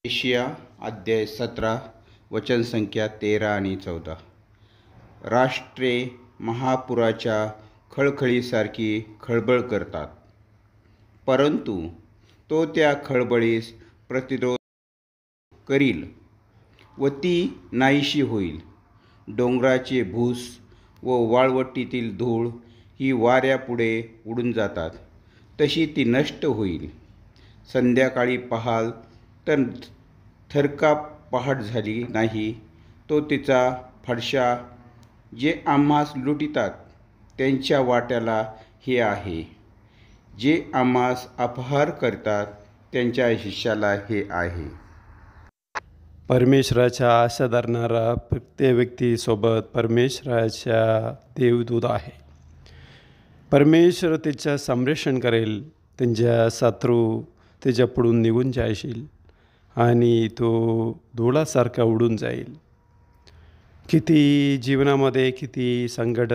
Asia अध्याय 17 वचन संख्या 13 आणि 14. राष्ट्रे महापुराच्या खळखळीसारखी खळबळ करतात, परंतु तो त्या खळबळीस प्रतिरोध करील व ती नाहीशी होईल. डोंगराचे भूस व वाळवटीतील धूळ ही वाऱ्यापुढे उडून जातात, तशी ती नष्ट होईल. संध्याकाळी पाहाल तर थरकाप पहाट झाली नाही, तो तिचा फडशा. जे आम्हास लुटितात त्यांच्या वाट्याला हे आहे, जे आम्हास अपहार करतात त्यांच्या हिश्श्याला हे आहे. परमेश्वराच्या आशा धरणारा प्रत्येक व्यक्तीसोबत परमेश्वराच्या देवदूत आहे. परमेश्वर त्याचं संरक्षण करेल. त्यांच्या शत्रू त्याच्या पुढून निघून जाशील आणि तो धुळासारखा उडून जाईल. किती जीवनामध्ये किती संकट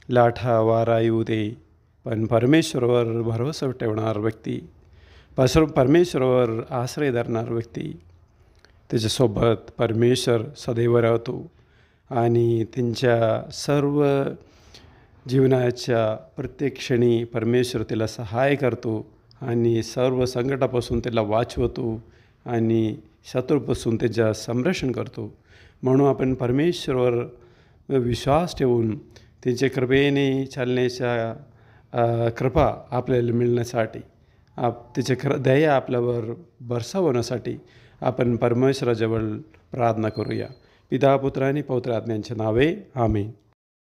लाटा वारा येऊ दे, पण परमेश्वरावर भरोसा ठेवणार व्यक्ती, परमेश्वरावर आश्रय धरणार व्यक्ती, त्याच्यासोबत परमेश्वर सदैव राहतो आणि त्यांच्या सर्व जीवनाच्या प्रत्येक क्षणी परमेश्वर त्याला सहाय्य करतो आणि सर्व संकटापासून त्याला वाचवतो आणि शत्रूपासून त्याचं संरक्षण करतो. म्हणून आपण परमेश्वरावर विश्वास ठेवून त्याच्या कृपेने चालण्याच्या कृपा आपल्याला मिळण्यासाठी, त्याच्या दया आपल्यावर बरसावण्यासाठी आपण परमेश्वराजवळ प्रार्थना करूया. पिता, पुत्र आणि पवित्र आत्म्यांच्या नावे आमेन.